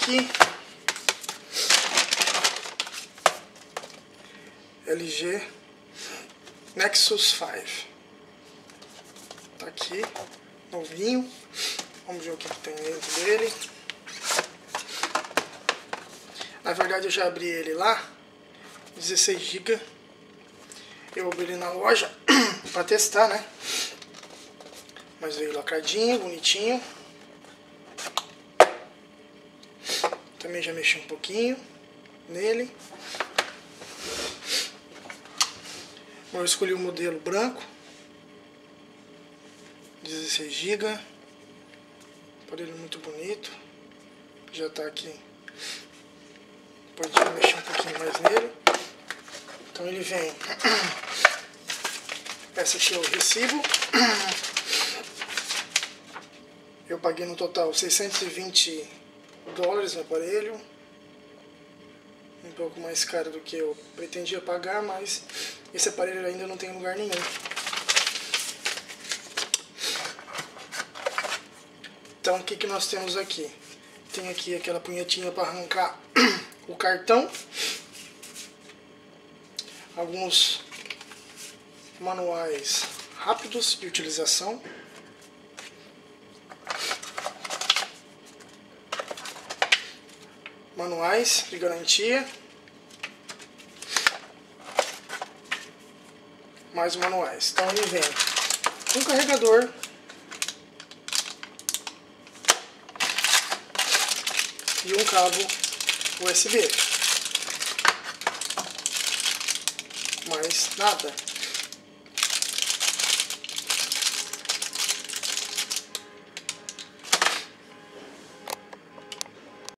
aqui. LG Nexus 5. Tá aqui, novinho. Vamos ver o que tem dentro dele. Na verdade eu já abri ele lá, 16 GB. Eu abri ele na loja pra testar, né? Mas veio lacradinho, bonitinho. Também já mexi um pouquinho nele. Eu escolhi o modelo branco, 16 GB. Aparelho muito bonito. Já tá aqui. Pode mexer um pouquinho mais nele. Então ele vem. Essa aqui é o recibo. Eu paguei no total $620 no aparelho. Um pouco mais caro do que eu pretendia pagar, mas esse aparelho ainda não tem lugar nenhum. Então o que nós temos aqui? Tem aqui aquela punhetinha para arrancar o cartão. Alguns manuais rápidos de utilização. Manuais de garantia. Mais manuais. Então ele vem um carregador, e um cabo USB. Mais nada.